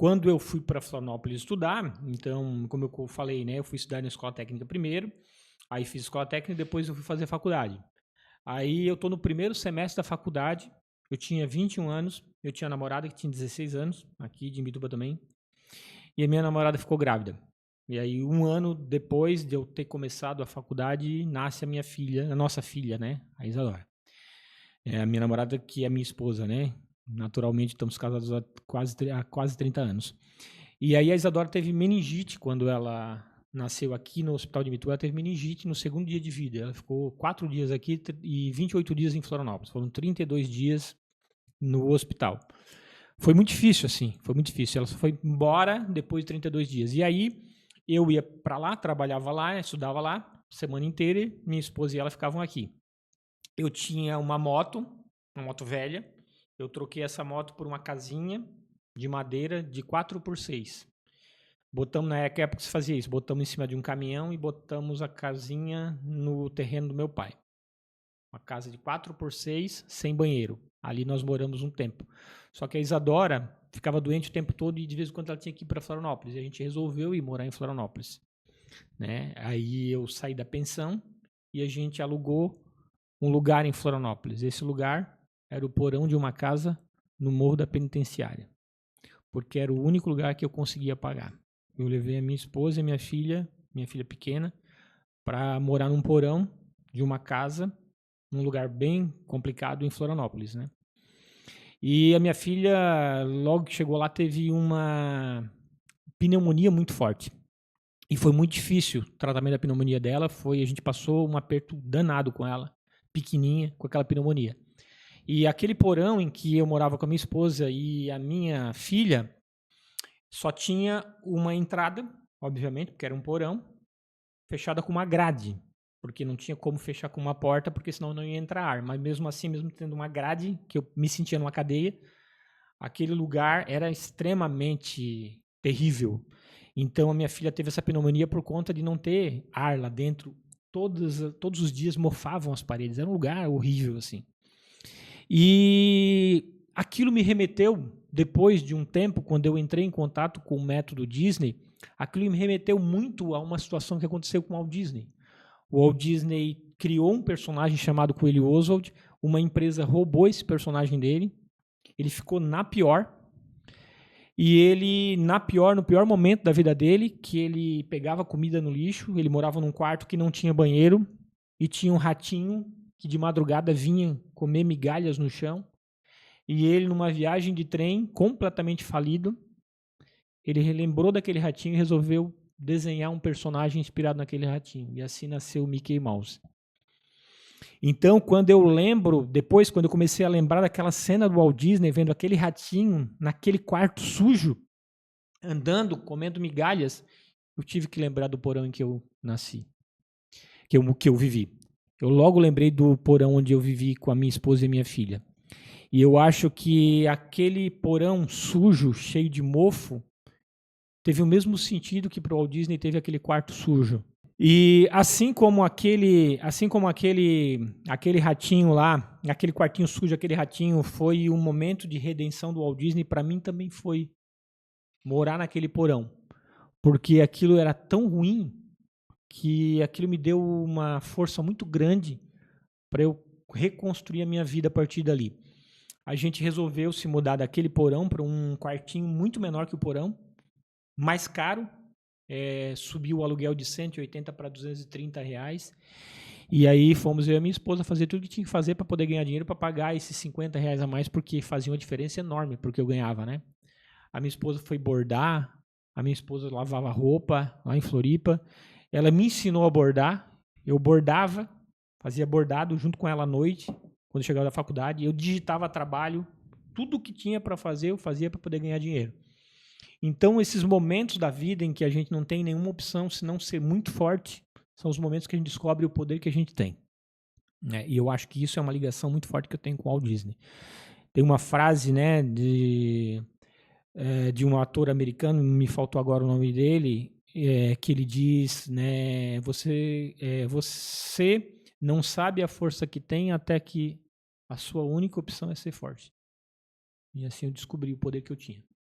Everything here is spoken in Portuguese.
Quando eu fui para Florianópolis estudar, então, como eu falei, né, eu fui estudar na escola técnica primeiro, aí fiz escola técnica e depois eu fui fazer faculdade. Aí eu tô no primeiro semestre da faculdade, eu tinha 21 anos, eu tinha uma namorada que tinha 16 anos, aqui de Imbituba também, e a minha namorada ficou grávida. E aí, um ano depois de eu ter começado a faculdade, nasce a minha filha, a nossa filha, né, a Isadora. É a minha namorada que é minha esposa, né? Naturalmente, estamos casados há quase 30 anos. E aí a Isadora teve meningite quando ela nasceu aqui no Hospital de Mituba. Ela teve meningite no segundo dia de vida. Ela ficou 4 dias aqui e 28 dias em Florianópolis. Foram 32 dias no hospital. Foi muito difícil, assim. Foi muito difícil. Ela só foi embora depois de 32 dias. E aí eu ia para lá, trabalhava lá, estudava lá, semana inteira, e minha esposa e ela ficavam aqui. Eu tinha uma moto velha. Eu troquei essa moto por uma casinha de madeira de 4x6. Botamos, na época que se fazia isso, botamos em cima de um caminhão e botamos a casinha no terreno do meu pai. Uma casa de 4x6, sem banheiro. Ali nós moramos um tempo. Só que a Isadora ficava doente o tempo todo e de vez em quando ela tinha que ir para Florianópolis. E a gente resolveu ir morar em Florianópolis. Né? Aí eu saí da pensão e a gente alugou um lugar em Florianópolis. Esse lugar era o porão de uma casa no Morro da Penitenciária, porque era o único lugar que eu conseguia pagar. Eu levei a minha esposa e minha filha pequena, para morar num porão de uma casa, num lugar bem complicado em Florianópolis, né? E a minha filha, logo que chegou lá, teve uma pneumonia muito forte. E foi muito difícil o tratamento da pneumonia dela. A gente passou um aperto danado com ela, pequenininha, com aquela pneumonia. E aquele porão em que eu morava com a minha esposa e a minha filha só tinha uma entrada, obviamente, porque era um porão, fechada com uma grade, porque não tinha como fechar com uma porta, porque senão não ia entrar ar. Mas mesmo assim, mesmo tendo uma grade, que eu me sentia numa cadeia, aquele lugar era extremamente terrível. Então a minha filha teve essa pneumonia por conta de não ter ar lá dentro. Todos os dias mofavam as paredes. Era um lugar horrível, assim. E aquilo me remeteu, depois de um tempo, quando eu entrei em contato com o método Disney, aquilo me remeteu muito a uma situação que aconteceu com o Walt Disney. O Walt Disney criou um personagem chamado Coelho Oswald, uma empresa roubou esse personagem dele, ele ficou na pior, e ele, no pior momento da vida dele, que ele pegava comida no lixo, ele morava num quarto que não tinha banheiro, e tinha um ratinho que de madrugada vinha comer migalhas no chão, e ele, numa viagem de trem, completamente falido, ele relembrou daquele ratinho e resolveu desenhar um personagem inspirado naquele ratinho. E assim nasceu o Mickey Mouse. Então, quando eu lembro, depois, quando eu comecei a lembrar daquela cena do Walt Disney, vendo aquele ratinho naquele quarto sujo, andando, comendo migalhas, eu tive que lembrar do porão em que eu nasci, que eu vivi. Eu logo lembrei do porão onde eu vivi com a minha esposa e a minha filha. E eu acho que aquele porão sujo, cheio de mofo, teve o mesmo sentido que para o Walt Disney teve aquele quarto sujo. E aquele ratinho lá, aquele quartinho sujo, aquele ratinho foi um momento de redenção do Walt Disney, para mim também foi morar naquele porão, porque aquilo era tão ruim que aquilo me deu uma força muito grande para eu reconstruir a minha vida a partir dali. A gente resolveu se mudar daquele porão para um quartinho muito menor que o porão, mais caro, subiu o aluguel de 180 para 230 reais. E aí fomos eu e a minha esposa fazer tudo que tinha que fazer para poder ganhar dinheiro para pagar esses 50 reais a mais, porque fazia uma diferença enorme porque eu ganhava, né? A minha esposa foi bordar, a minha esposa lavava roupa lá em Floripa. Ela me ensinou a bordar, eu bordava, fazia bordado junto com ela à noite, quando eu chegava da faculdade, eu digitava trabalho, tudo que tinha para fazer eu fazia para poder ganhar dinheiro. Então, esses momentos da vida em que a gente não tem nenhuma opção senão ser muito forte, são os momentos que a gente descobre o poder que a gente tem. Né? E eu acho que isso é uma ligação muito forte que eu tenho com o Walt Disney. Tem uma frase, né, de um ator americano, me faltou agora o nome dele, que ele diz, né, você não sabe a força que tem até que a sua única opção é ser forte. E assim eu descobri o poder que eu tinha.